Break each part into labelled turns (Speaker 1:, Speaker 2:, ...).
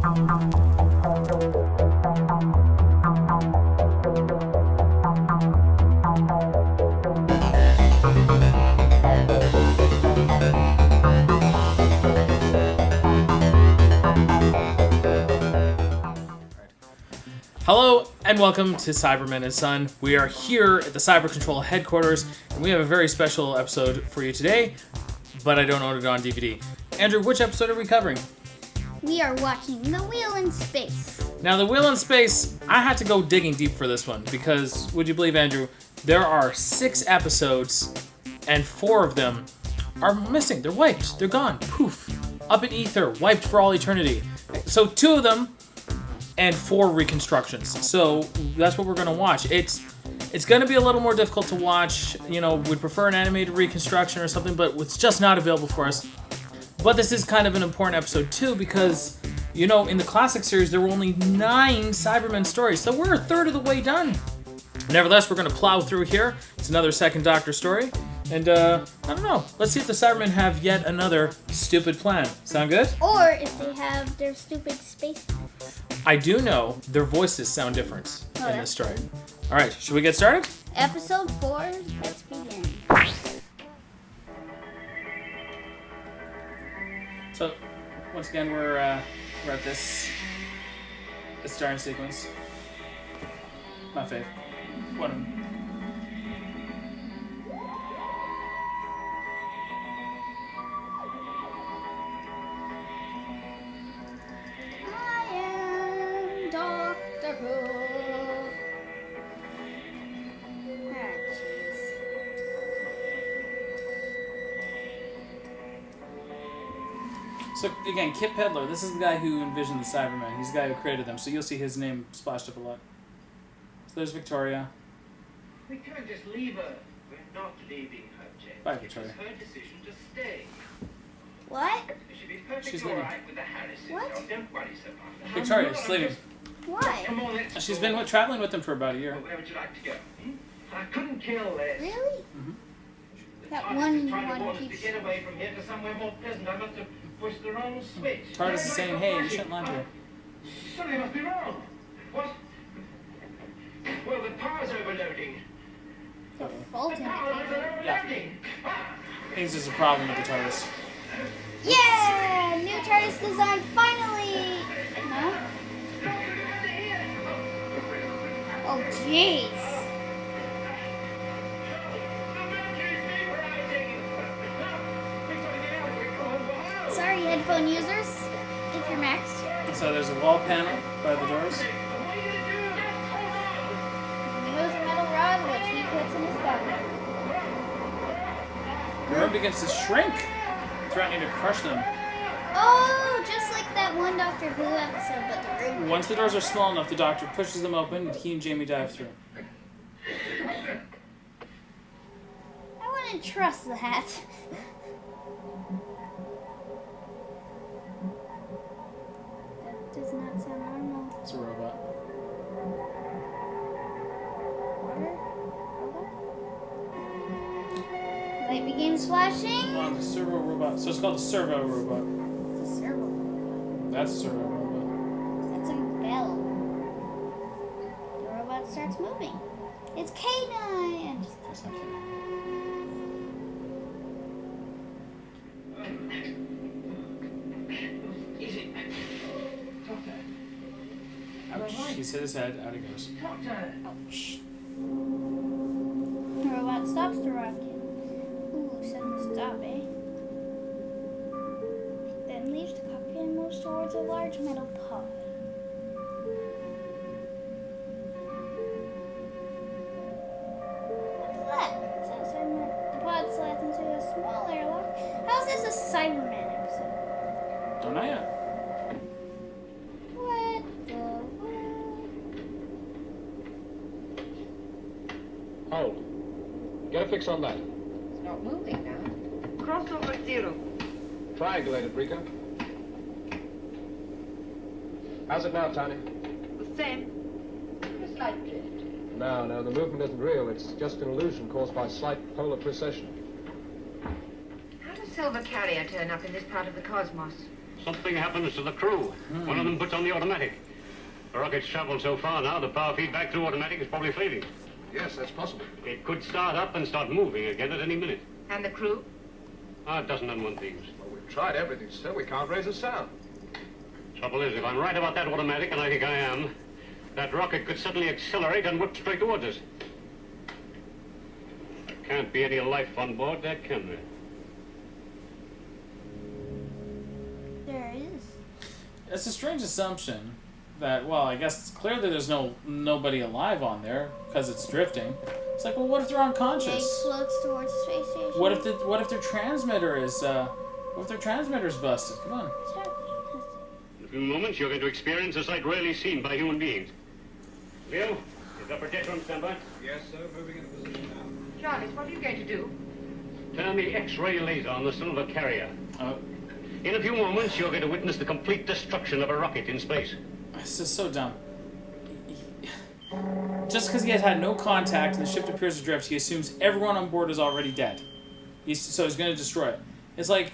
Speaker 1: Hello and welcome to Cyberman Son. We are here at the Cyber Control headquarters, and we have a very special episode for you today, but I don't own it on DVD. Andrew, which episode are we covering?
Speaker 2: We are watching The Wheel in Space.
Speaker 1: Now, The Wheel in Space, I had to go digging deep for this one, because, would you believe, Andrew, there are 6 episodes, and 4 of them are missing. They're wiped. They're gone. Poof. Up in ether. Wiped for all eternity. So 2 of them and 4 reconstructions. So that's what we're going to watch. It's going to be a little more difficult to watch. You know, we'd prefer an animated reconstruction or something, but it's just not available for us. But this is kind of an important episode too, because, you know, in the classic series, there were only 9 Cybermen stories, so we're a third of the way done. Nevertheless, we're going to plow through here. It's another Second Doctor story. And, I don't know. Let's see if the Cybermen have yet another stupid plan. Sound good?
Speaker 2: Or if they have their stupid space plan.
Speaker 1: I do know their voices sound different in this story. All right, should we get started?
Speaker 2: Episode 4, let's begin.
Speaker 1: So, once again, we're at this starting sequence. My fave. One of them. So again, Kip Pedler, this is the guy who envisioned the Cybermen. He's the guy who created them, so you'll see his name splashed up a lot. So there's Victoria.
Speaker 3: We can't just leave her. We're not leaving her, Jane.
Speaker 1: Bye, Victoria.
Speaker 3: It's her decision to stay.
Speaker 2: What?
Speaker 3: She'll be perfectly
Speaker 1: She's leaving.
Speaker 3: alright with the Harrises.
Speaker 2: What?
Speaker 3: Oh, don't worry so much.
Speaker 1: Victoria, she's leaving.
Speaker 2: Why?
Speaker 3: Come on, let's
Speaker 1: She's
Speaker 3: go.
Speaker 1: been traveling with them for about a year.
Speaker 3: Where would you like to go? I couldn't kill this.
Speaker 2: Really?
Speaker 1: Mm-hmm.
Speaker 3: The
Speaker 2: That
Speaker 3: TARDIS
Speaker 2: one
Speaker 3: is trying to want us
Speaker 2: keeps-
Speaker 3: to get away from here to somewhere more pleasant. I must have pushed the wrong switch.
Speaker 1: TARDIS is saying, hey, you shouldn't land here.
Speaker 3: Something must be wrong. What? Well, the power's overloading.
Speaker 2: The fault
Speaker 3: The
Speaker 2: in
Speaker 3: power is
Speaker 2: it.
Speaker 3: overloading. Ah!
Speaker 1: Things there's a problem with the TARDIS.
Speaker 2: Yeah! New TARDIS design finally! No? Oh, jeez. Sorry, headphone users, if you're maxed.
Speaker 1: So there's a wall panel by the doors.
Speaker 2: Moves a metal rod, which he puts in his gun.
Speaker 1: The room begins to shrink, threatening to crush them.
Speaker 2: Oh, just like that one Doctor Who episode, but the room.
Speaker 1: Once the doors are small enough, the Doctor pushes them open, and he and Jamie dive through.
Speaker 2: I wouldn't trust that. That does not sound normal.
Speaker 1: It's a robot.
Speaker 2: Water? Robot? Light begins flashing.
Speaker 1: On the servo robot. So it's called a servo robot.
Speaker 2: It's a servo.
Speaker 1: That's a servo robot.
Speaker 2: That's a bell. The robot starts moving. It's K9.
Speaker 1: That's not kidding.
Speaker 3: Easy. Doctor.
Speaker 1: Ouch. He's hit his head. Out he goes.
Speaker 3: Doctor.
Speaker 2: Ouch. The robot stops the rocket. Ooh, sudden stop, eh? Then leaves the cockpit and moves towards a large metal pod. What's that? So the pod slides into a small airlock. How's this a Cyberman episode?
Speaker 1: Don't know yet.
Speaker 2: What the world?
Speaker 4: Hold. Get a fix on that.
Speaker 5: It's not moving now. Crossover 0.
Speaker 4: Triangulated, Rika. How's it now, Tony?
Speaker 5: The same. A slight drift.
Speaker 4: No, the movement isn't real. It's just an illusion caused by slight polar precession.
Speaker 5: How does Silver Carrier turn up in this part of the cosmos?
Speaker 6: Something happens to the crew. One of them puts on the automatic. The rocket's traveled so far now, the power feedback through automatic is probably failing.
Speaker 3: Yes, that's possible.
Speaker 6: It could start up and start moving again at any minute.
Speaker 5: And the crew?
Speaker 6: A dozen and one things.
Speaker 3: Well, we've tried everything, still we can't raise a sound.
Speaker 6: Trouble is, if I'm right about that automatic, and I think I am, that rocket could suddenly accelerate and whip straight towards us. There can't be any life on board there, can there?
Speaker 2: There is.
Speaker 1: It's a strange assumption that, well, I guess it's clear that there's nobody alive on there because it's drifting. It's like, well, what if they're
Speaker 2: Jake
Speaker 1: unconscious?
Speaker 2: floats towards the space station.
Speaker 1: What if their transmitter is what if their transmitter's busted? Come on.
Speaker 6: In a few moments, you're going to experience a sight rarely seen by human beings. Leo, is upper deck room standby?
Speaker 3: Yes, sir, moving into position now.
Speaker 5: Jarvis, what are you going to do?
Speaker 6: Turn the X-ray laser on the silver carrier.
Speaker 1: Oh,
Speaker 6: In a few moments, you're going to witness the complete destruction of a rocket in space.
Speaker 1: this is so dumb. Just because he has had no contact and the ship appears adrift, he assumes everyone on board is already dead. So he's going to destroy it. It's like,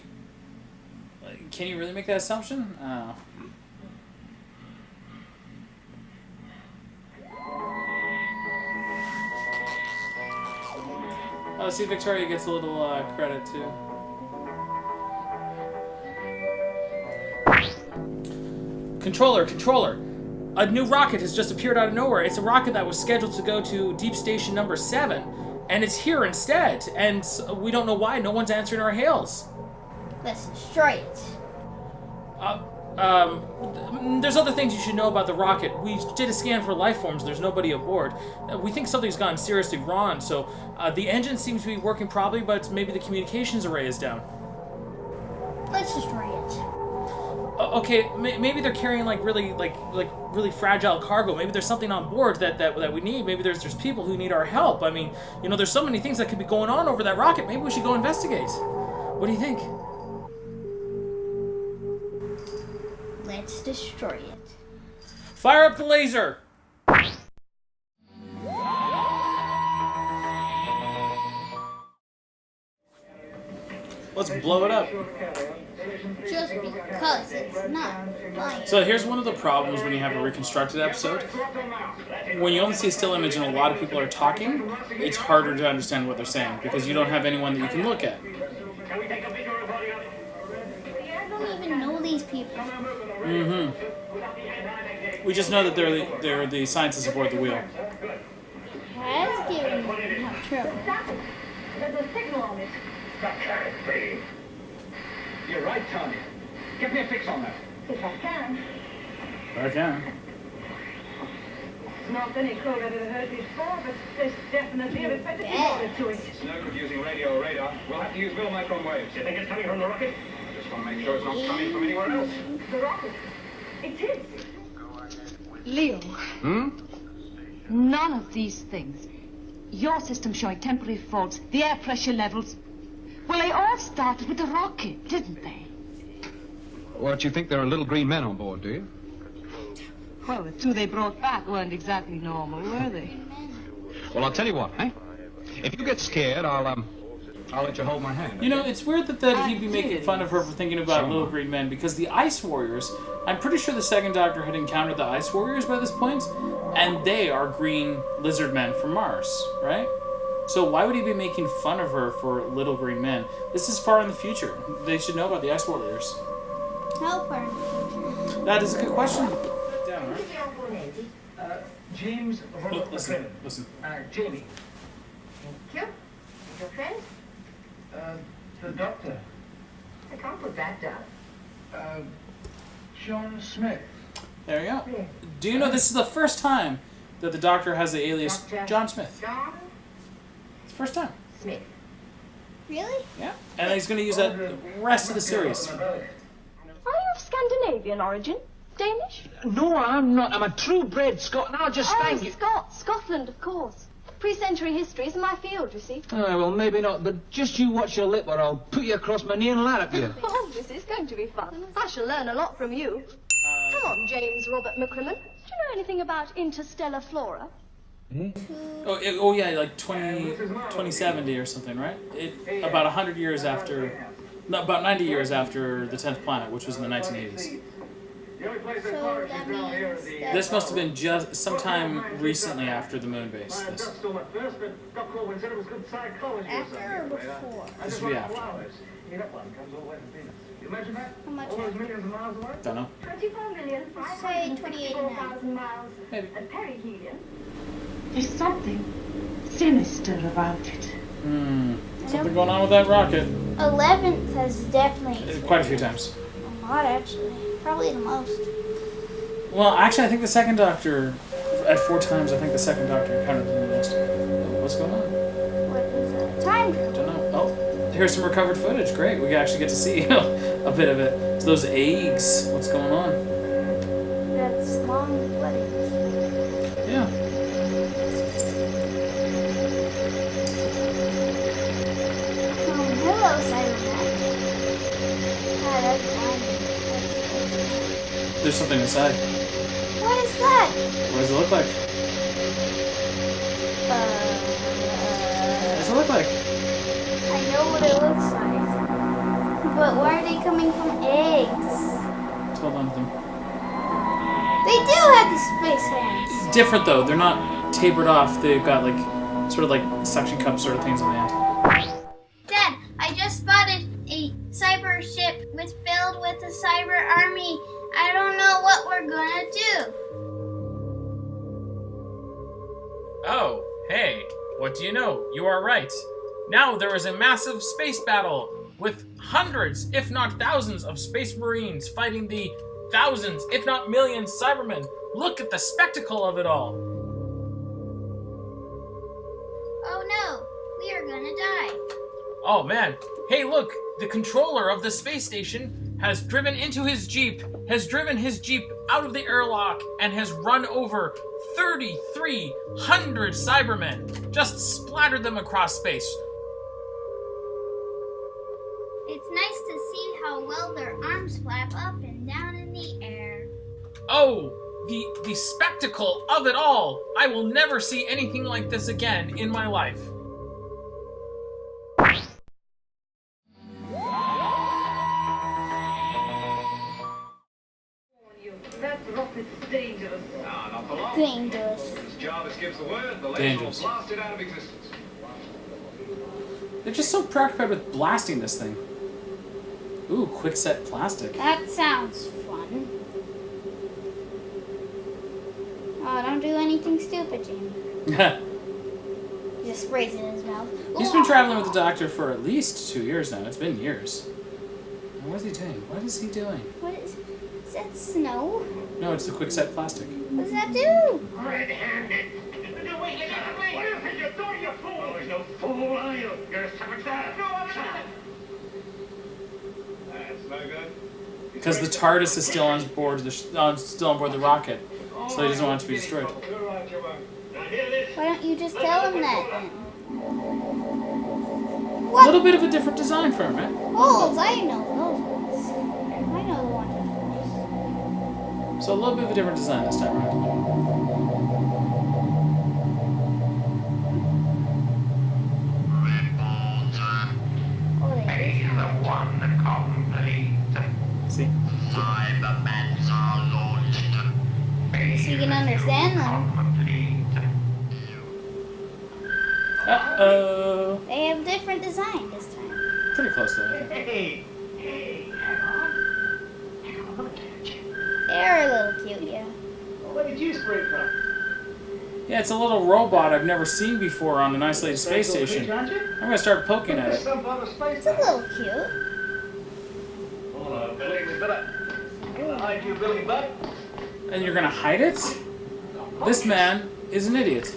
Speaker 1: can you really make that assumption? I don't know. Oh, see, Victoria gets a little credit too. Controller. A new rocket has just appeared out of nowhere. It's a rocket that was scheduled to go to Deep Station number 7, and it's here instead. And we don't know why. No one's answering our hails.
Speaker 2: Let's destroy it.
Speaker 1: There's other things you should know about the rocket. We did a scan for life forms. There's nobody aboard. We think something's gone seriously wrong. So the engine seems to be working properly, but maybe the communications array is down.
Speaker 2: Let's destroy it.
Speaker 1: Okay, maybe they're carrying like really fragile cargo. Maybe there's something on board that we need. Maybe there's people who need our help. I mean, there's so many things that could be going on over that rocket. Maybe we should go investigate. What do you think?
Speaker 2: Let's destroy it.
Speaker 1: Fire up the laser! Let's blow it up.
Speaker 2: Just because it's not mine.
Speaker 1: So here's one of the problems when you have a reconstructed episode. When you only see a still image and a lot of people are talking, it's harder to understand what they're saying because you don't have anyone that you can look at.
Speaker 2: I don't even know these people.
Speaker 1: Mm-hmm. We just know that they're the scientists aboard the wheel.
Speaker 2: Has given me enough trouble.
Speaker 5: There's a signal on it.
Speaker 3: That can't be. You're right, Tony. Get me a fix on that.
Speaker 5: If I can.
Speaker 1: Okay.
Speaker 5: It's not any code I've ever heard before, but there's definitely a repetitive order to it.
Speaker 3: It's no good using radio or radar. We'll have to use real micron waves. You think it's coming from the rocket? I just want to make sure it's not coming from anywhere else.
Speaker 5: The rocket. It is. Leo.
Speaker 7: None of these things. Your system showing temporary faults, the air pressure levels. Well, they all started with the rocket, didn't they?
Speaker 4: What, you think there are little green men on board, do you?
Speaker 7: Well, the two they brought back weren't exactly normal, were they?
Speaker 4: Well, I'll tell you what, eh? If you get scared, I'll let you hold my hand.
Speaker 1: It's weird that he'd be making fun of her for thinking about little green men because the Ice Warriors, I'm pretty sure the second Doctor had encountered the Ice Warriors by this point, and they are green lizard men from Mars, right? So why would he be making fun of her for little green men? This is far in the future. They should know about the Ice Warriors.
Speaker 2: How far in the future?
Speaker 1: That is a good question. Down, right?
Speaker 3: James Robert
Speaker 1: Listen.
Speaker 3: Jamie.
Speaker 5: Thank you. Your friend?
Speaker 3: The doctor.
Speaker 5: I can't put that down.
Speaker 3: John Smith.
Speaker 1: There you go. Do you know this is the first time that the Doctor has the alias
Speaker 5: Dr.
Speaker 1: John Smith?
Speaker 5: John
Speaker 1: It's the first time.
Speaker 5: Smith.
Speaker 2: Really?
Speaker 1: Yeah. And he's going to use that the rest of the series.
Speaker 8: Are you of Scandinavian origin? Danish?
Speaker 9: No, I'm not. I'm a true-bred Scot, and I'll just thank you.
Speaker 8: Scotland, of course. Pre-century history is my field, you see.
Speaker 9: Oh, well, maybe not, but just you watch your lip or I'll put you across my knee and ladder you.
Speaker 8: Oh, this is going to be fun. I shall learn a lot from you. Come on, James Robert McCrimmon. Do you know anything about interstellar flora?
Speaker 1: Yeah, like 2070 or something, right? About 100 years after No, about 90 years after the 10th planet, which was in the 1980s.
Speaker 2: So that means that
Speaker 1: This must have been just sometime recently after the moon base. This
Speaker 2: after or before?
Speaker 1: would be after.
Speaker 2: How much?
Speaker 1: Don't know.
Speaker 8: 24,564,000
Speaker 2: Say 28.5.
Speaker 8: miles
Speaker 2: Maybe.
Speaker 8: at perihelion.
Speaker 7: There's something sinister about it.
Speaker 1: Something going on with that rocket.
Speaker 2: 11th has definitely
Speaker 1: Quite a few times.
Speaker 2: a lot, actually. Probably the most.
Speaker 1: Well, actually, I think the second Doctor, at 4 times, I think the second Doctor encountered the most. What's going on?
Speaker 2: What is that? Time travel.
Speaker 1: Don't know. Oh, here's some recovered footage. Great. We actually get to see a bit of it. It's those eggs. What's going on?
Speaker 2: That's long weddings.
Speaker 1: Yeah.
Speaker 2: Hello, Cyberman. God, that's blinding.
Speaker 1: There's something inside.
Speaker 2: What is that?
Speaker 1: What does it look like? What does it look like?
Speaker 2: I know what it looks like. But why are they coming from eggs?
Speaker 1: Let's hold on to them.
Speaker 2: They do have these space hands.
Speaker 1: Different though. They're not tapered off. They've got like sort of like suction cup sort of things on the end.
Speaker 2: Dad, I just spotted a cyber ship filled with a cyber army. I don't know what we're gonna do.
Speaker 1: Oh, hey, what do you know? You are right. Now there is a massive space battle with hundreds, if not thousands, of space marines fighting the thousands, if not millions, Cybermen. Look at the spectacle of it all.
Speaker 2: Oh no, we are gonna die.
Speaker 1: Oh man, hey look, the controller of the space station has driven his jeep out of the airlock and has run over 3,300 Cybermen. Just splattered them across space.
Speaker 2: It's nice to see how well their arms flap up and down in the air.
Speaker 1: Oh, the spectacle of it all. I will never see anything like this again in my life.
Speaker 5: That rocket's dangerous.
Speaker 3: Not for long.
Speaker 2: Dangerous.
Speaker 3: As Jarvis gives the word, the laser will
Speaker 1: Dangerous.
Speaker 3: blast it out of existence.
Speaker 1: They're just so preoccupied with blasting this thing. Ooh, quick set plastic.
Speaker 2: That sounds fun. Oh, don't do anything stupid, Jamie. He just sprays it in his mouth.
Speaker 1: He's been traveling with the Doctor for at least 2 years now. It's been years. What is he doing? What is he doing?
Speaker 2: What is that snow?
Speaker 1: No, it's the quick set plastic.
Speaker 2: What does that do?
Speaker 3: Red-handed. No, wait, wait. What is it you're doing, you fool? Oh, no fool, are you? You're a sabotage. No, I'm not. That's no good.
Speaker 1: Because the TARDIS is still on board still on board the rocket, so he doesn't want it to be destroyed.
Speaker 3: You're right, you won't. Now hear this.
Speaker 2: Why don't you just tell him that then?
Speaker 1: A little bit of a different design for him, right?
Speaker 2: Holes, I know those ones. I know the ones.
Speaker 1: So a little bit of a different design this time around.
Speaker 2: Oh, they
Speaker 1: See?
Speaker 3: Cybermats are launched.
Speaker 2: so you can understand them.
Speaker 1: Uh-oh.
Speaker 2: They have different design this time.
Speaker 1: Pretty close though, I think.
Speaker 3: Hey, hang on.
Speaker 2: They're a little cute, yeah.
Speaker 3: Where did you spring from?
Speaker 1: Yeah, it's a little robot I've never seen before on an isolated space station. I'm gonna start poking at it.
Speaker 3: Some part of space.
Speaker 2: It's a little cute.
Speaker 3: Oh, Billy, we better hide you, Billy Buck.
Speaker 1: And you're gonna hide it? This man is an idiot.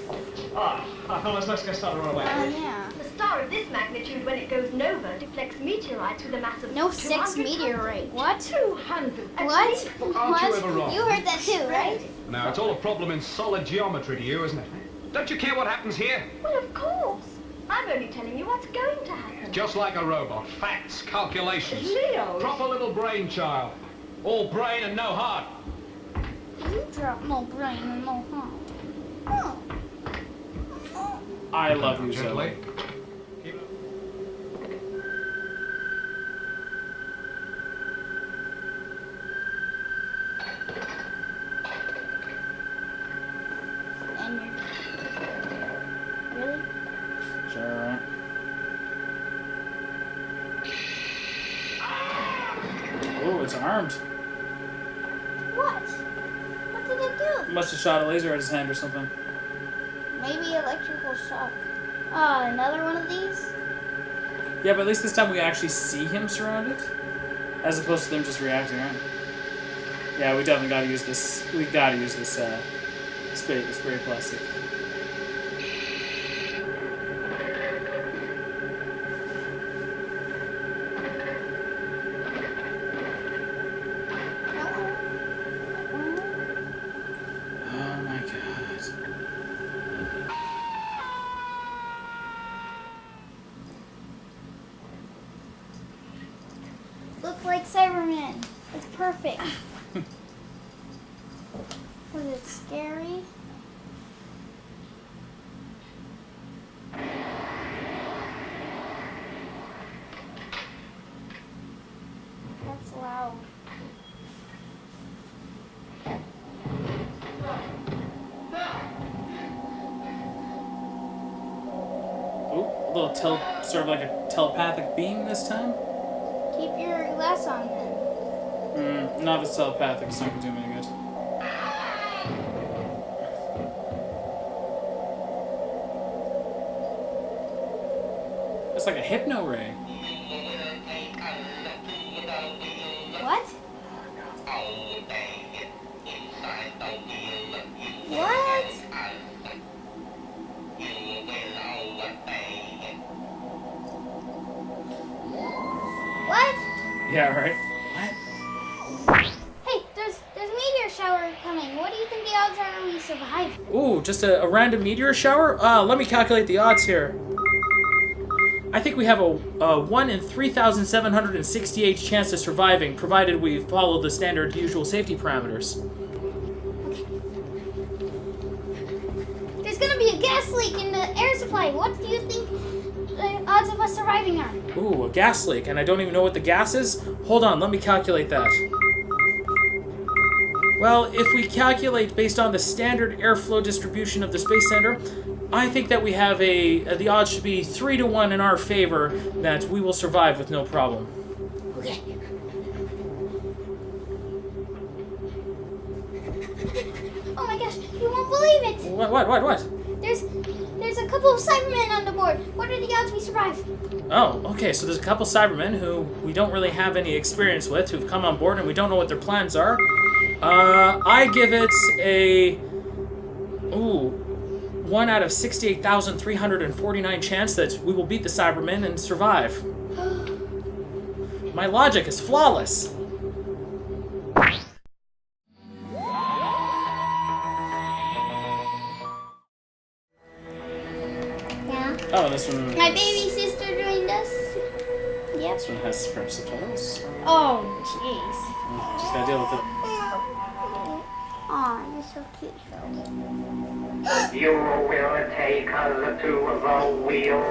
Speaker 3: Let's get started right away.
Speaker 2: Yeah.
Speaker 8: The star of this magnitude, when it goes nova, deflects meteorites with a mass of
Speaker 2: No sex
Speaker 8: 200
Speaker 2: meteorite. What?
Speaker 8: 200.
Speaker 2: What?
Speaker 3: Aren't you ever wrong?
Speaker 2: You heard that too, right?
Speaker 3: Now, it's all a problem in solid geometry to you, isn't it? Don't you care what happens here?
Speaker 8: Well, of course. I'm only telling you what's going to happen.
Speaker 3: Just like a robot. Facts, calculations.
Speaker 8: Leo.
Speaker 3: Proper little brain child. All brain and no heart.
Speaker 2: You drop no brain and no heart. Oh.
Speaker 1: I love you, Zoe. armed.
Speaker 2: What? What did it do?
Speaker 1: Must have shot a laser at his hand or something.
Speaker 2: Maybe electrical shock. Ah, another one of these?
Speaker 1: Yeah, but at least this time we actually see him surrounded, as opposed to them just reacting, right? Yeah, we definitely gotta use this. We gotta use this spray plastic. Oh my god.
Speaker 2: Look like Cyberman. It's perfect. Was it scary? That's loud.
Speaker 1: Ooh, a little sort of like a telepathic beam this time.
Speaker 2: Keep your glass on then.
Speaker 1: Not if it's telepathic, it's not gonna do me any good. It's like a hypno ray.
Speaker 2: What? What? What?
Speaker 1: Yeah, right?
Speaker 2: Hey, there's a meteor shower coming. What do you think the odds are we survive?
Speaker 1: Ooh, just a random meteor shower? Let me calculate the odds here. I think we have a 1 in 3,768 chance of surviving, provided we follow the standard usual safety parameters.
Speaker 2: There's gonna be a gas leak in the air supply. What do you think the odds of us surviving are?
Speaker 1: Ooh, a gas leak, and I don't even know what the gas is? Hold on, let me calculate that. Well, if we calculate based on the standard airflow distribution of the Space Center, I think that we have the odds should be 3 to 1 in our favor that we will survive with no problem.
Speaker 2: Okay. Oh my gosh, you won't believe it!
Speaker 1: What?
Speaker 2: There's a couple of Cybermen on the board. What are the odds we survive?
Speaker 1: Oh, okay, so there's a couple Cybermen who we don't really have any experience with, who've come on board and we don't know what their plans are. I give it a... Ooh... 1 out of 68,349 chance that we will beat the Cybermen and survive. My logic is flawless.
Speaker 2: Yeah.
Speaker 1: Oh, this one.
Speaker 2: My baby sister joined us. Yep.
Speaker 1: This one has French subtitles.
Speaker 2: Oh, jeez.
Speaker 1: Just gotta deal with it.
Speaker 2: Aw, you're so cute,
Speaker 3: You will take us to the wheel.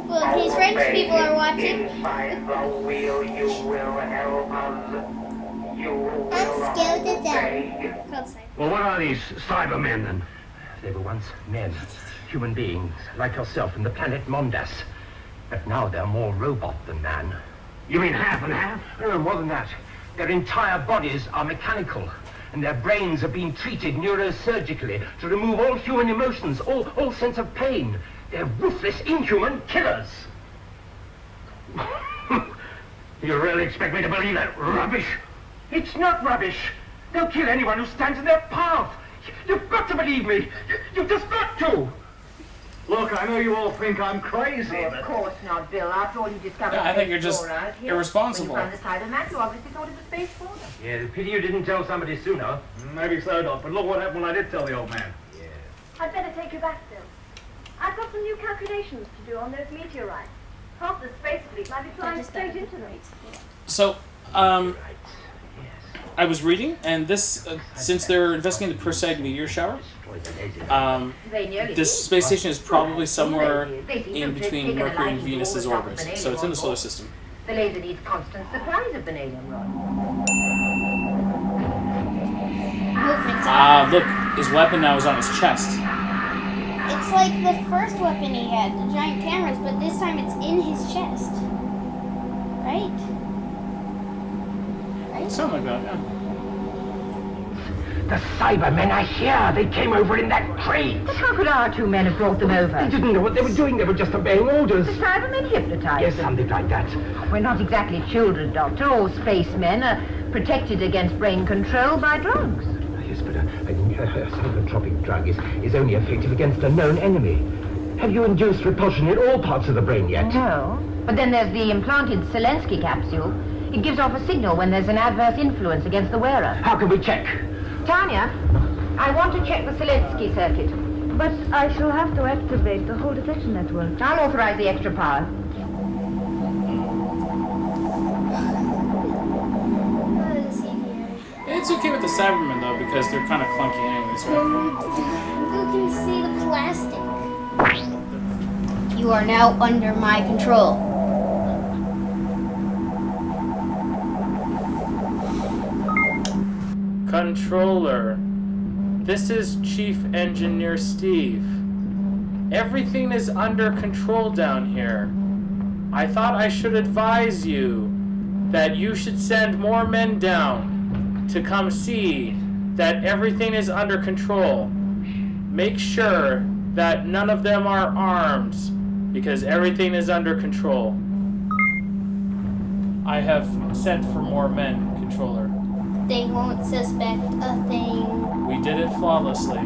Speaker 2: Well, his French people are watching.
Speaker 3: Inside the wheel, you will help us. You will
Speaker 2: I'm scared to
Speaker 3: obey.
Speaker 2: death.
Speaker 6: Well, what are these Cybermen then?
Speaker 10: They were once men, human beings, like yourself from the planet Mondas. But now they're more robot than man.
Speaker 6: You mean half and half?
Speaker 10: No, more than that. Their entire bodies are mechanical, and their brains have been treated neurosurgically to remove all human emotions, all sense of pain. They're ruthless, inhuman killers.
Speaker 6: You really expect me to believe that rubbish?
Speaker 10: It's not rubbish. They'll kill anyone who stands in their path. You've got to believe me. You've just got to.
Speaker 6: Look, I know you all think I'm crazy,
Speaker 11: Of
Speaker 6: but...
Speaker 11: course not, Bill. After all, you discovered...
Speaker 1: Yeah, I think you're just
Speaker 11: out here.
Speaker 1: irresponsible.
Speaker 11: When you found the Cybermats, you obviously thought it was space for them.
Speaker 10: Yeah, the pity you didn't tell somebody sooner.
Speaker 6: Maybe so, Doc, but look what happened when I did tell the old man.
Speaker 8: I'd better take you back, Bill. I've got some new calculations to do on those meteorites. Half the space fleet might be flying straight into them.
Speaker 1: So, I was reading, and this, since they're investigating the Perseid meteor shower, this space station is probably somewhere in between Mercury and Venus's orbit. So it's in the solar system.
Speaker 11: The laser needs constant supplies of vanadium rod.
Speaker 1: Ah, look, his weapon now is on his chest.
Speaker 2: It's like the first weapon he had, the giant cameras, but this time it's in his chest. Right?
Speaker 1: Something like that, yeah.
Speaker 10: The Cybermen are here. They came over in that crate.
Speaker 11: But how could our two men have brought them over?
Speaker 10: They didn't know what they were doing. They were just obeying orders.
Speaker 11: The Cybermen hypnotized
Speaker 10: Yes,
Speaker 11: them.
Speaker 10: something like that.
Speaker 11: We're not exactly children, Doctor. All spacemen are protected against brain control by drugs.
Speaker 10: Yes, but a psychotropic drug is only effective against a known enemy. Have you induced repulsion in all parts of the brain yet?
Speaker 11: No. But then there's the implanted Zelensky capsule. It gives off a signal when there's an adverse influence against the wearer.
Speaker 10: How can we check?
Speaker 11: Tanya, I want to check the Zelensky circuit.
Speaker 5: But I shall have to activate the whole detection network.
Speaker 11: I'll authorize the extra power.
Speaker 1: It's okay with the Cybermen though, because they're kind of clunky anyways, right?
Speaker 2: You can see the plastic. You are now under my control.
Speaker 1: Controller. This is Chief Engineer Steve. Everything is under control down here. I thought I should advise you that you should send more men down to come see that everything is under control. Make sure that none of them are armed, because everything is under control. I have sent for more men, Controller.
Speaker 2: They won't suspect a thing.
Speaker 1: We did it flawlessly.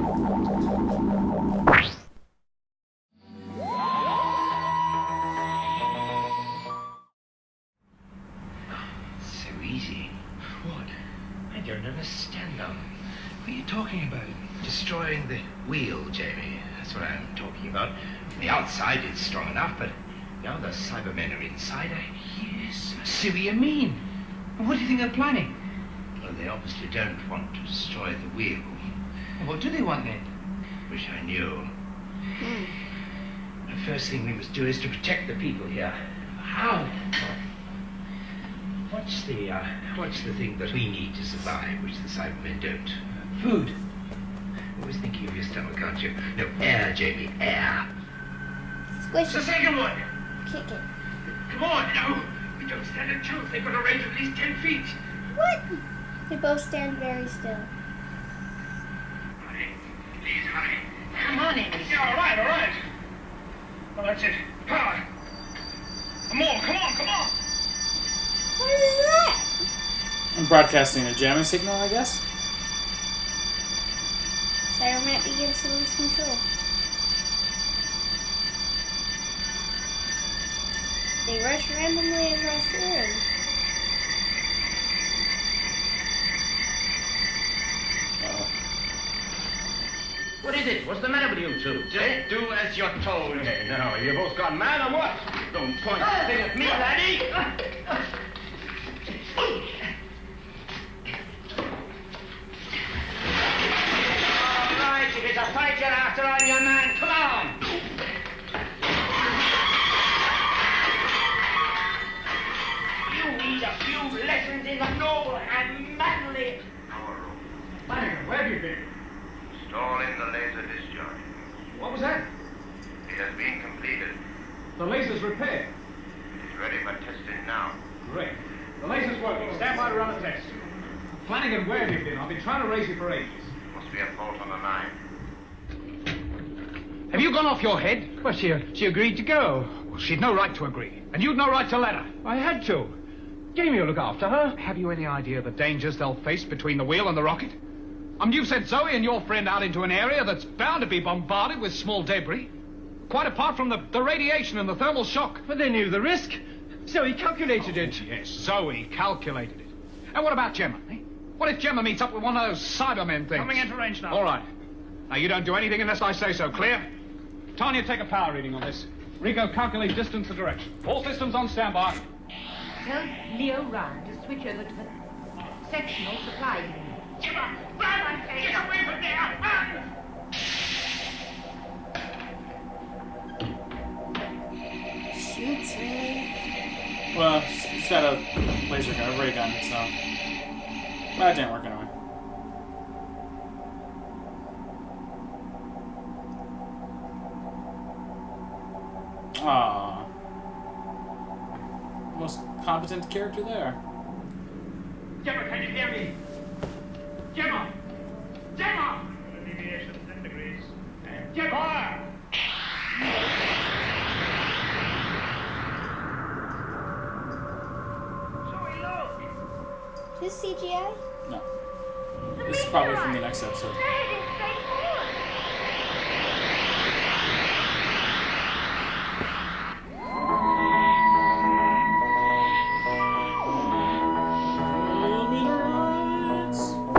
Speaker 10: So easy. What? I don't understand them. What are you talking about? Destroying the wheel, Jamie. That's what I'm talking about. The outside is strong enough, but now the Cybermen are inside. Yes. See what you mean? What do you think they're planning? Well, they obviously don't want to destroy the wheel. What do they want then? Wish I knew. The first thing we must do is to protect the people here. How? What's the thing that we need to survive, which the Cybermen don't? Food. Always thinking of your stomach, aren't you? No, air, Jamie, air.
Speaker 2: Squish
Speaker 10: The second one.
Speaker 2: Kick it.
Speaker 10: Come on, no. We don't stand a chance. They've got a range of at least 10 feet.
Speaker 2: What? They both stand very still.
Speaker 10: Hurry. Please hurry.
Speaker 11: Come on, Amy.
Speaker 10: Yeah, all right. Well, that's it. Power. More, come on.
Speaker 2: What is that?
Speaker 1: I'm broadcasting a jamming signal, I guess.
Speaker 2: Cyberman begins to lose control. They rush randomly across the room.
Speaker 10: What is it? What's the matter with you two?
Speaker 6: Just do as you're told. Now, you both gone mad or what? Don't point the thing at me, laddie.
Speaker 10: All right, if it's a fight you're after, I'm your man. Come on. You need a few lessons in the noble and manly.
Speaker 6: Flanagan, where have you been?
Speaker 3: Installing the laser discharge.
Speaker 6: What was that?
Speaker 3: It has been completed.
Speaker 6: The laser's repaired.
Speaker 3: It is ready for testing now.
Speaker 6: Great. The laser's working. Stand by to run a test. Flanagan, where have you been? I've been trying to raise you for ages.
Speaker 3: Must be a fault on the line.
Speaker 4: Have you gone off your head?
Speaker 9: Well, she agreed to go.
Speaker 4: Well, she'd no right to agree. And you'd no right to let her.
Speaker 9: I had to. Jamie will look after her.
Speaker 4: Have you any idea of the dangers they'll face between the wheel and the rocket? I mean, you've sent Zoe and your friend out into an area that's bound to be bombarded with small debris. Quite apart from the radiation and the thermal shock.
Speaker 9: But they knew the risk. So he calculated it.
Speaker 4: Yes, Zoe calculated it. And what about Gemma? Eh? What if Gemma meets up with one of those Cybermen things?
Speaker 6: Coming into range now.
Speaker 4: All right. Now, you don't do anything unless I say so. Clear?
Speaker 6: Tanya, take a power reading on this. Rico, calculate distance and direction. All systems on standby.
Speaker 11: Tell Leo Ryan to switch over to the sectional supply unit.
Speaker 10: Gemma, run! Get away from there! Run!
Speaker 2: Shoots really.
Speaker 1: Well, it's got a laser gun, a ray gun, so that didn't work anyway. Aww. Most competent character there.
Speaker 10: Gemma, can you hear me? Gemma! Gemma!
Speaker 6: Deviation 10 degrees.
Speaker 10: Gemma!
Speaker 6: Zoe, look!
Speaker 2: This CGI?
Speaker 1: No. This is probably from the next episode.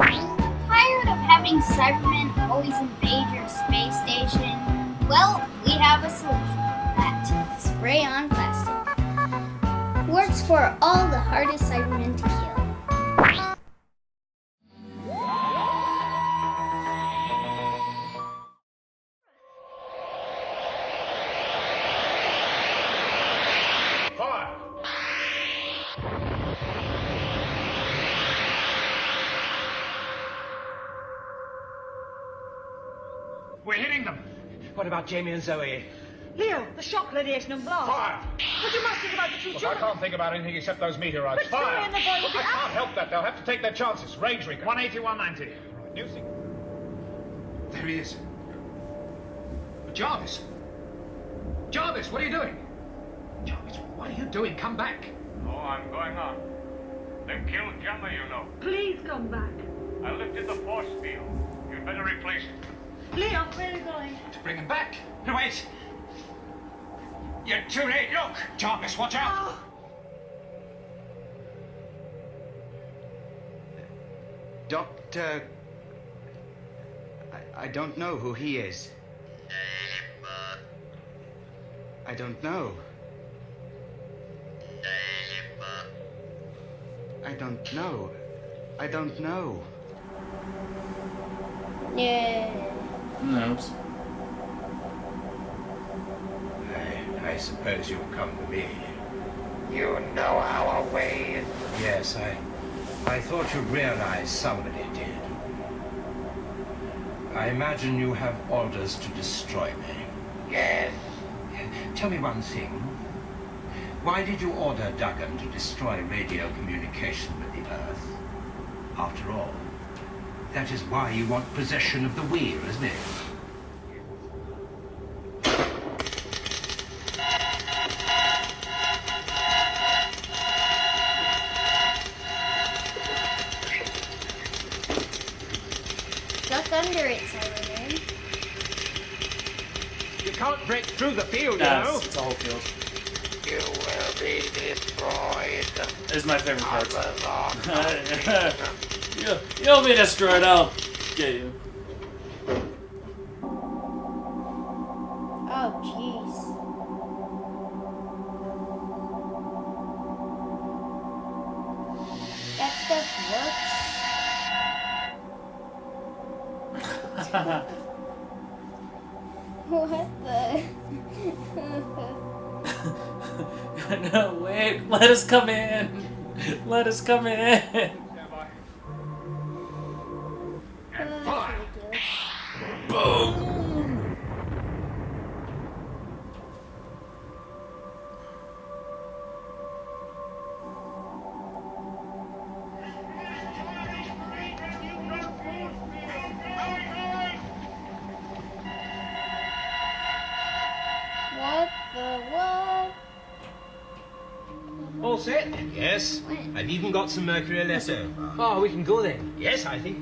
Speaker 2: Tired of having Cybermen always invade your space station? Well, we have a solution. That spray-on plastic. Works for all the hardest Cybermen to kill.
Speaker 3: Fire!
Speaker 4: We're hitting them.
Speaker 10: What about Jamie and Zoe?
Speaker 5: Leo, the shock radiation and blast.
Speaker 4: Fire!
Speaker 5: But you must think about the two
Speaker 3: Look, I
Speaker 5: children.
Speaker 3: can't think about anything except those meteorites.
Speaker 5: But Zoe
Speaker 3: Fire!
Speaker 5: and the boy will be
Speaker 3: I can't
Speaker 5: out.
Speaker 3: help that. They'll have to take their chances. Range recon.
Speaker 4: 180, 190.
Speaker 3: Right, new thing.
Speaker 4: There he is. Jarvis! Jarvis, what are you doing? Jarvis, what are you doing? Come back.
Speaker 6: Oh, I'm going on. They killed Gemma, you know.
Speaker 5: Please come back.
Speaker 6: I lifted the force field. You'd better replace it.
Speaker 5: Leo, where are you going?
Speaker 4: To bring him back. No, wait. You're too late. Look, Jarvis, watch out.
Speaker 5: Oh.
Speaker 12: Doctor... I don't know who he is. I don't know. I don't know. I don't know.
Speaker 2: Yeah.
Speaker 1: No.
Speaker 10: I suppose you'll come to me. You know our ways. Yes, I thought you'd realize somebody did. I imagine you have orders to destroy me. Yes. Tell me one thing. Why did you order Duggan to destroy radio communication with the Earth? After all, that is why you want possession of the wheel, isn't it?
Speaker 2: Duck under it, Cyberman.
Speaker 10: You can't break through the field,
Speaker 1: Yeah,
Speaker 10: you know.
Speaker 1: it's a whole field.
Speaker 10: You will be destroyed.
Speaker 1: It's my favorite part. You'll be destroyed. I'll get you.
Speaker 2: Oh, jeez. That stuff works. What the?
Speaker 1: No, wait. Let us come in. Let us come in. Boom.
Speaker 2: What the what?
Speaker 10: All set? Yes. I've even got some mercury left over. Oh, we can go then. Yes, I think.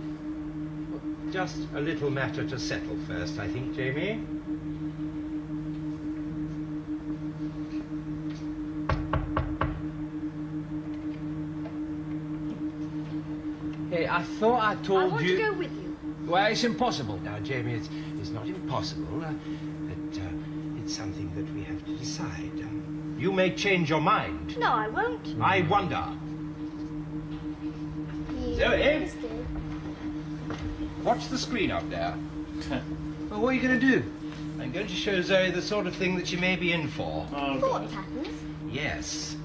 Speaker 10: Just a little matter to settle first, I think, Jamie. Hey, I thought I told
Speaker 5: I want
Speaker 10: you...
Speaker 5: to go with you.
Speaker 10: Well, it's impossible. Now, Jamie, it's not impossible, but it's something that we have to decide. You may change your mind.
Speaker 5: No, I won't.
Speaker 10: I wonder. Zoe? Watch the screen up there. Well, what are you going to do? I'm going to show Zoe the sort of thing that she may be in for.
Speaker 1: Oh,
Speaker 2: Thought patterns?
Speaker 10: Yes.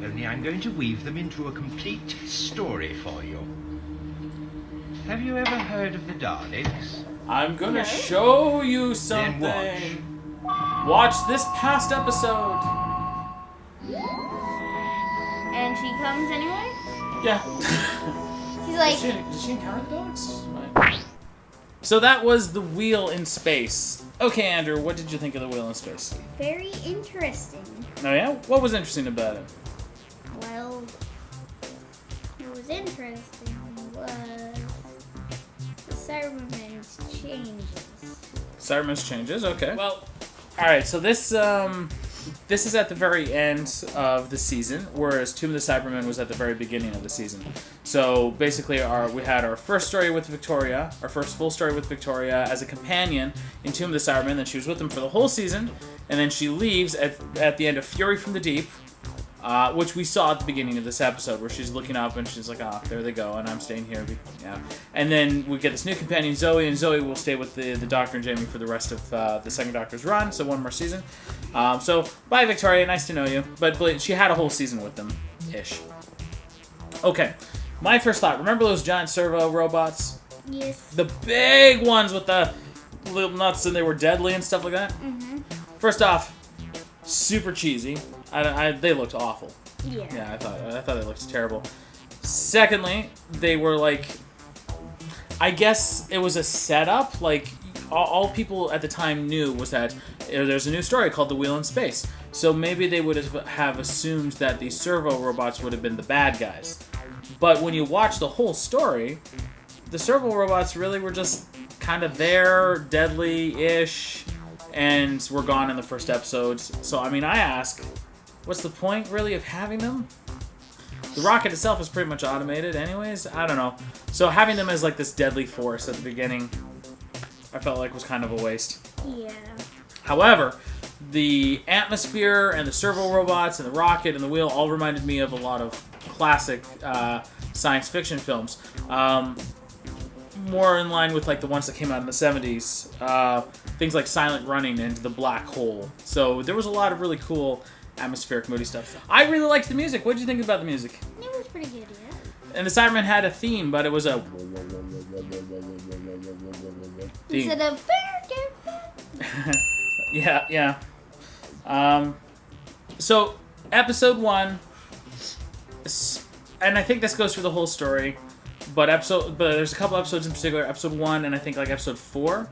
Speaker 10: Only I'm going to weave them into a complete story for you. Have you ever heard of the Daleks?
Speaker 1: I'm gonna show you something.
Speaker 10: Then
Speaker 1: Watch this past episode.
Speaker 2: And she comes anyway?
Speaker 1: Yeah.
Speaker 2: He's like...
Speaker 1: Did she encounter the dogs? Right. So that was The Wheel in Space. Okay, Andrew, what did you think of The Wheel in Space?
Speaker 2: Very interesting.
Speaker 1: Oh yeah? What was interesting about it?
Speaker 2: Well, what was interesting was the Cybermen's changes.
Speaker 1: Cybermen's changes, okay. Well, alright, so this is at the very end of the season, whereas Tomb of the Cybermen was at the very beginning of the season. So basically, we had our first story with Victoria, our first full story with Victoria as a companion in Tomb of the Cybermen. Then she was with them for the whole season, and then she leaves at the end of Fury from the Deep, which we saw at the beginning of this episode, where she's looking up and she's like, "Ah, there they go, and I'm staying here." Yeah. And then we get this new companion, Zoe, and Zoe will stay with the Doctor and Jamie for the rest of the second Doctor's run, so one more season. So, bye, Victoria, nice to know you. But she had a whole season with them, ish. Okay, my first thought, remember those giant servo robots?
Speaker 2: Yes.
Speaker 1: The big ones with the little nuts and they were deadly and stuff like that?
Speaker 2: Mm-hmm.
Speaker 1: First off, super cheesy. They looked awful.
Speaker 2: Yeah.
Speaker 1: Yeah, I thought they looked terrible. Secondly, they were like, I guess it was a setup. Like, all people at the time knew was that there's a new story called The Wheel in Space. So maybe they would have assumed that these servo robots would have been the bad guys. But when you watch the whole story, the servo robots really were just kind of there, deadly-ish, and were gone in the first episodes. So, I mean, I ask, what's the point, really, of having them? The rocket itself is pretty much automated anyways. I don't know. So having them as, like, this deadly force at the beginning, I felt like was kind of a waste.
Speaker 2: Yeah.
Speaker 1: However, the atmosphere and the servo robots and the rocket and the wheel all reminded me of a lot of classic science fiction films. More in line with like the ones that came out in the 70s. Things like Silent Running and The Black Hole. So there was a lot of really cool atmospheric, moody stuff. I really liked the music. What did you think about the music?
Speaker 2: It was pretty good, yeah.
Speaker 1: And the Cybermen had a theme, but it was a theme.
Speaker 2: Instead of...
Speaker 1: Yeah. So, episode 1, and I think this goes through the whole story, but there's a couple episodes in particular, episode 1 and I think like episode 4,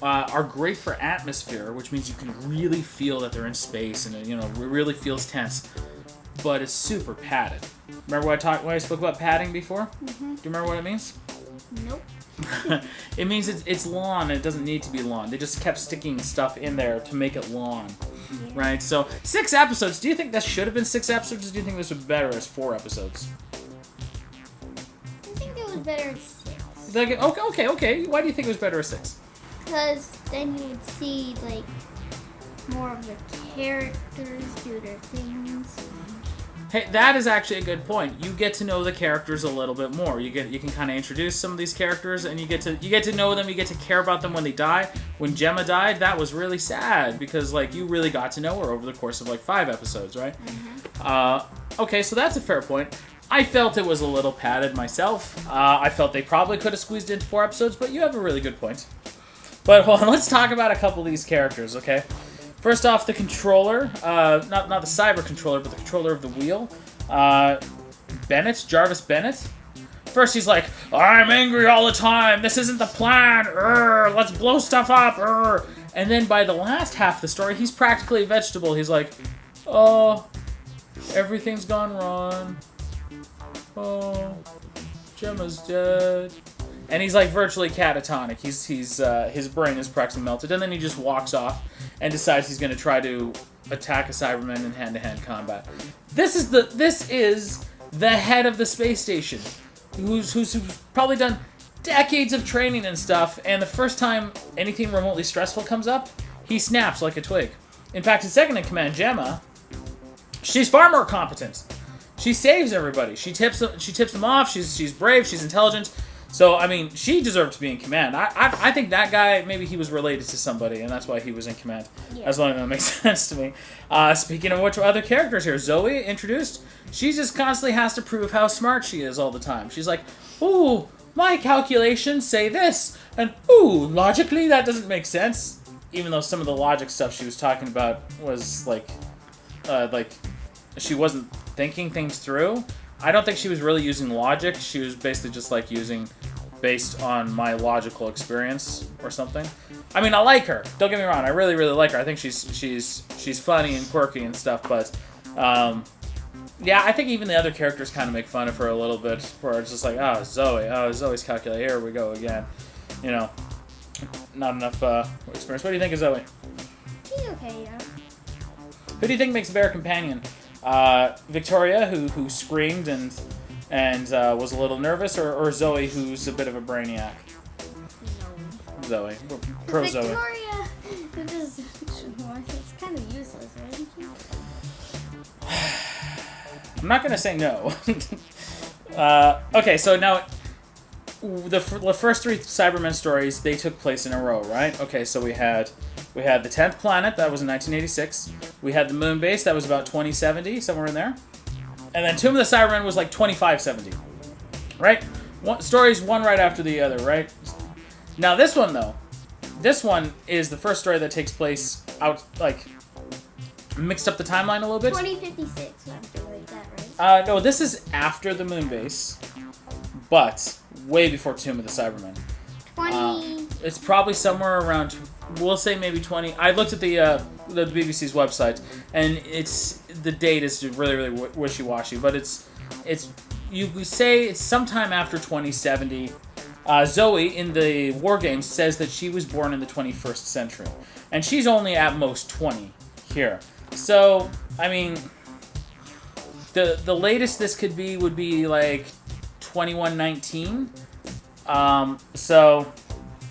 Speaker 1: are great for atmosphere, which means you can really feel that they're in space and it really feels tense, but it's super padded. Remember when I spoke about padding before?
Speaker 2: Mm-hmm.
Speaker 1: Do you remember what it means?
Speaker 2: Nope.
Speaker 1: It means it's lawn, and it doesn't need to be lawn. They just kept sticking stuff in there to make it lawn. Yeah. Right? So, 6 episodes. Do you think that should have been 6 episodes, or do you think this would be better as 4 episodes?
Speaker 2: I think it was better as 6.
Speaker 1: Okay. Why do you think it was better as 6?
Speaker 2: Because then you would see, like, more of the characters do their things.
Speaker 1: Hey, that is actually a good point. You get to know the characters a little bit more. You can kind of introduce some of these characters, and you get to know them. You get to care about them when they die. When Gemma died, that was really sad because like you really got to know her over the course of like 5 episodes, right? Mm-hmm. Okay, so that's a fair point. I felt it was a little padded myself. I felt they probably could have squeezed into 4 episodes, but you have a really good point. But hold on, let's talk about a couple of these characters, okay? First off, the controller, not the cyber controller, but the controller of the wheel, Jarvis Bennett. First he's like, I'm angry all the time, this isn't the plan, let's blow stuff up, And then by the last half of the story, he's practically a vegetable. He's like, oh, everything's gone wrong. Oh, Gemma's dead. And he's like virtually catatonic. His brain is practically melted. And then he just walks off and decides he's going to try to attack a Cyberman in hand-to-hand combat. This is the head of the space station, who's probably done decades of training and stuff, and the first time anything remotely stressful comes up, he snaps like a twig. In fact, his second in command, Gemma, she's far more competent. She saves everybody. She tips them off. She's brave. She's intelligent. So, I mean, she deserved to be in command. I think that guy, maybe he was related to somebody, and that's why he was in command. Yeah. As long as that makes sense to me. Speaking of which, other characters here. Zoe, introduced. She just constantly has to prove how smart she is all the time. She's like, ooh, my calculations say this. And, ooh, logically, that doesn't make sense. Even though some of the logic stuff she was talking about was, like she wasn't thinking things through. I don't think she was really using logic. She was basically just like using based on my logical experience or something. I mean, I like her. Don't get me wrong. I really, really like her. I think she's funny and quirky and stuff. But yeah, I think even the other characters kind of make fun of her a little bit. Where it's just like, oh, Zoe. Oh, Zoe's calculator. Here we go again. You know, not enough experience. What do you think of Zoe?
Speaker 2: She's okay, yeah.
Speaker 1: Who do you think makes a better companion? Victoria, who screamed and was a little nervous, or Zoe, who's a bit of a brainiac? Zoe. Pro Zoe.
Speaker 2: Victoria, it's kind of useless, isn't she?
Speaker 1: I'm not gonna say no. Okay, so now the first 3 Cybermen stories, they took place in a row, right? Okay, so we had the 10th planet, that was in 1986. We had the moon base, that was about 2070, somewhere in there. And then Tomb of the Cybermen was like 2570. Right? Stories one right after the other, right? Now this one, though. This one is the first story that takes place out, like, mixed up the timeline a little bit.
Speaker 2: 2056, something like that, right?
Speaker 1: No, this is after the moon base, but way before Tomb of the Cybermen.
Speaker 2: 20...
Speaker 1: It's probably somewhere around, we'll say maybe 20. I looked at the BBC's website, and the date is really, really wishy-washy, but you say it's sometime after 2070. Zoe, in the War Games, says that she was born in the 21st century, and she's only at most 20 here. So, I mean, the latest this could be would be like 2119. So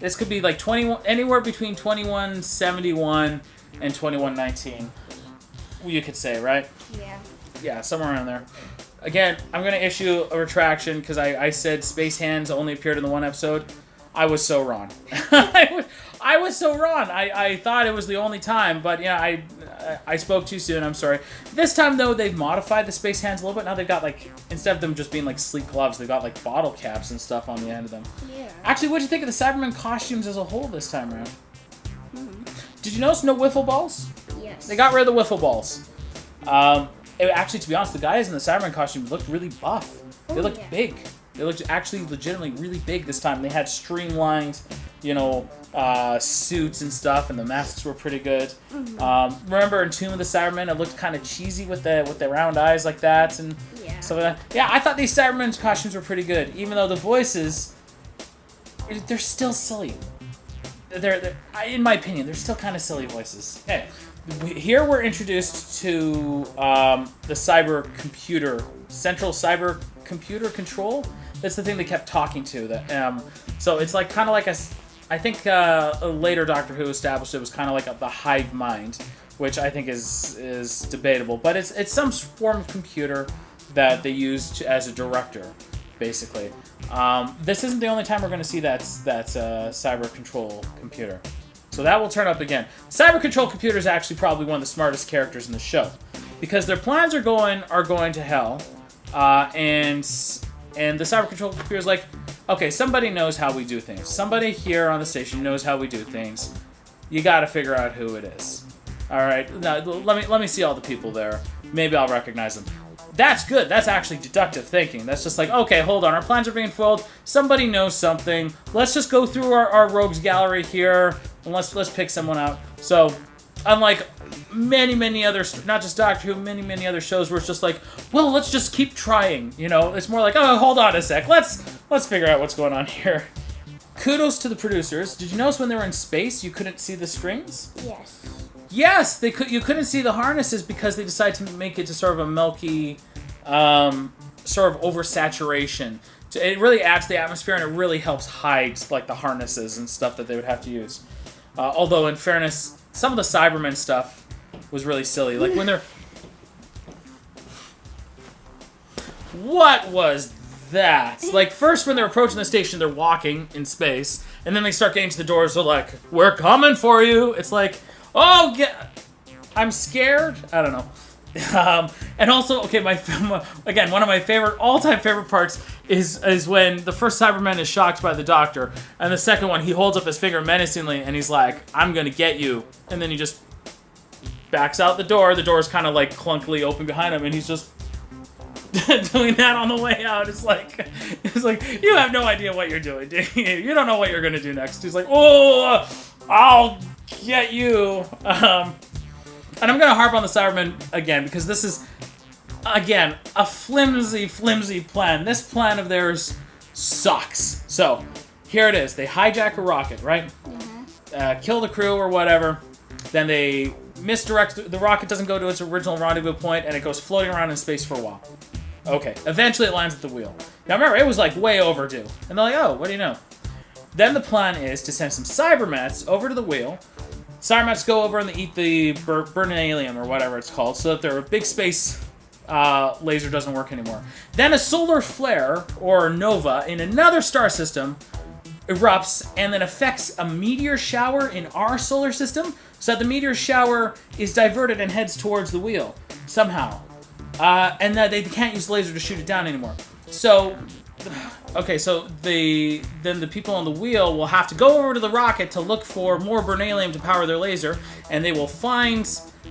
Speaker 1: this could be like anywhere between 2171 and 2119. You could say, right?
Speaker 2: Yeah.
Speaker 1: Yeah, somewhere around there. Again, I'm going to issue a retraction because I said Space Hands only appeared in the one episode. I was so wrong. I was so wrong. I thought it was the only time, but yeah, I spoke too soon. I'm sorry. This time, though, they've modified the Space Hands a little bit. Now they've got, like, instead of them just being like sleek gloves, they've got like bottle caps and stuff on the end of them.
Speaker 2: Yeah.
Speaker 1: Actually, what did you think of the Cybermen costumes as a whole this time around? Did you notice no wiffle balls?
Speaker 2: Yes.
Speaker 1: They got rid of the wiffle balls. Actually, to be honest, the guys in the Cybermen costumes looked really buff. They looked big. They looked actually legitimately really big this time. They had streamlined, suits and stuff, and the masks were pretty good. Remember in Tomb of the Cybermen, it looked kind of cheesy with the round eyes like that and stuff like that. Yeah, I thought these Cybermen's costumes were pretty good, even though the voices, they're still silly. They're in my opinion, they're still kind of silly voices. Okay. Here we're introduced to the central cyber computer control. That's the thing they kept talking to. So it's like kind of like I think later Doctor Who established it was kind of like the hive mind, which I think is debatable. But it's some form of computer that they used as a director, basically. This isn't the only time we're going to see that cyber control computer. So that will turn up again. Cyber control computer is actually probably one of the smartest characters in the show, because their plans are going to hell, and the cyber control computer is like, okay, somebody knows how we do things. Somebody here on the station knows how we do things. You got to figure out who it is. All right, now let me see all the people there. Maybe I'll recognize them. That's good. That's actually deductive thinking. That's just like, okay, hold on. Our plans are being foiled. Somebody knows something. Let's just go through our rogues gallery here, and let's pick someone out. So, unlike many other, not just Doctor Who, many other shows where it's just like, well, let's just keep trying. It's more like, oh, hold on a sec. Let's figure out what's going on here. Kudos to the producers. Did you notice when they were in space, you couldn't see the strings?
Speaker 2: Yes.
Speaker 1: Yes, you couldn't see the harnesses because they decided to make it to sort of a milky, sort of oversaturation. It really adds to the atmosphere, and it really helps hide like the harnesses and stuff that they would have to use. Although, in fairness, some of the Cybermen stuff was really silly. Like when they're... What was that? Like, first when they're approaching the station, they're walking in space, and then they start getting to the doors, they're like, we're coming for you! It's like... Oh, I'm scared. I don't know. And also, okay, again, one of my all-time favorite parts is when the first Cyberman is shocked by the Doctor, and the second one, he holds up his finger menacingly, and he's like, I'm gonna get you. And then he just backs out the door. The door is kind of like clunkily open behind him, and he's just doing that on the way out. It's like you have no idea what you're doing. Do you? You don't know what you're gonna do next. He's like, oh, I'll get you. And I'm gonna harp on the Cybermen again because this is again a flimsy plan. This plan of theirs sucks. So here it is. They hijack a rocket, right? Kill the crew or whatever. Then they misdirect. The rocket doesn't go to its original rendezvous point, and it goes floating around in space for a while. Okay, eventually it lands at the wheel. Now remember, it was like way overdue. And they're like, oh, what do you know? Then the plan is to send some Cybermats over to the wheel. Cybermats go over and they eat the brainiac or whatever it's called, so that their big space laser doesn't work anymore. Then a solar flare, or nova, in another star system erupts and then affects a meteor shower in our solar system, so that the meteor shower is diverted and heads towards the wheel somehow. And that they can't use the laser to shoot it down anymore. So, okay, so then the people on the wheel will have to go over to the rocket to look for more brainiac to power their laser, and they will find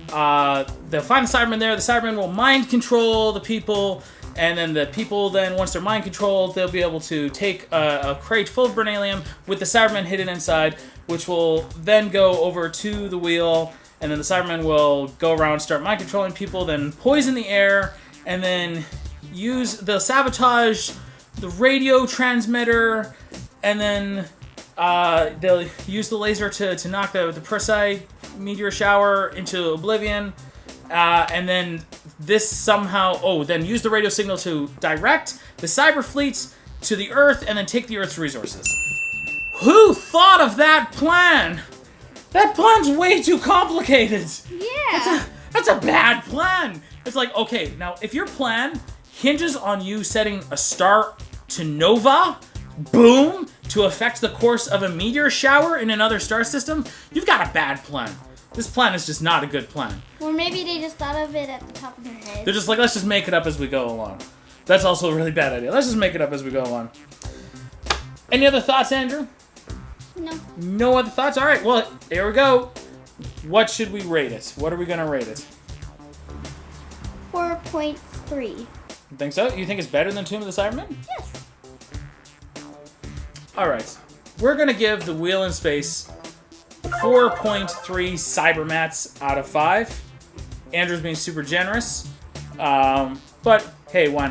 Speaker 1: they'll find the Cybermen there. The Cybermen will mind control the people, and then the people once they're mind controlled, they'll be able to take a crate full of brainiac with the Cybermen hidden inside, which will then go over to the wheel. And then the Cybermen will go around, start mind controlling people, then poison the air, and then they'll sabotage the radio transmitter, and then they'll use the laser to knock the Persei meteor shower into oblivion, and then this somehow, then use the radio signal to direct the cyber fleets to the Earth, and then take the Earth's resources. Who thought of that plan? That plan's way too complicated.
Speaker 2: Yeah.
Speaker 1: That's a bad plan. It's like, okay, now if your plan hinges on you setting a star to nova, boom, to affect the course of a meteor shower in another star system, you've got a bad plan. This plan is just not a good plan.
Speaker 2: Or maybe they just thought of it at the top of their head.
Speaker 1: They're just like, let's just make it up as we go along. That's also a really bad idea. Let's just make it up as we go along. Any other thoughts, Andrew?
Speaker 2: No.
Speaker 1: No other thoughts? All right, well, here we go. What should we rate it? What are we going to rate it?
Speaker 2: 4.3.
Speaker 1: You think so? You think it's better than Tomb of the Cybermen?
Speaker 2: Yes.
Speaker 1: All right. We're going to give The Wheel in Space 4.3 Cybermats out of 5. Andrew's being super generous. But, hey, why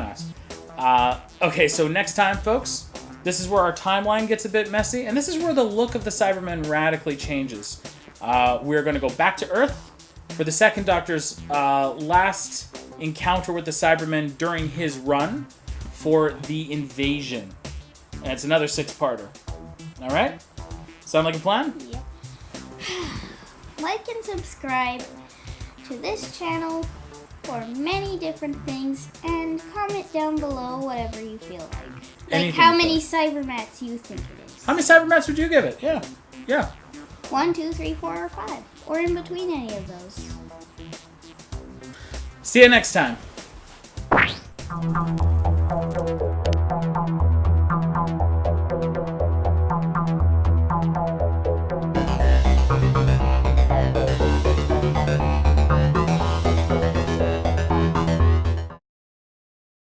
Speaker 1: not? Okay, so next time, folks, this is where our timeline gets a bit messy, and this is where the look of the Cybermen radically changes. We're going to go back to Earth for the Second Doctor's last encounter with the Cybermen during his run for the invasion. And it's another 6-parter. All right? Sound like a plan?
Speaker 2: Yep. Like and subscribe to this channel for many different things, and comment down below whatever you feel like. Like how many Cybermats you think it is.
Speaker 1: How many Cybermats would you give it? Yeah. Yeah.
Speaker 2: 1, 2, 3, 4, or 5. Or in between any of those.
Speaker 1: See you next time.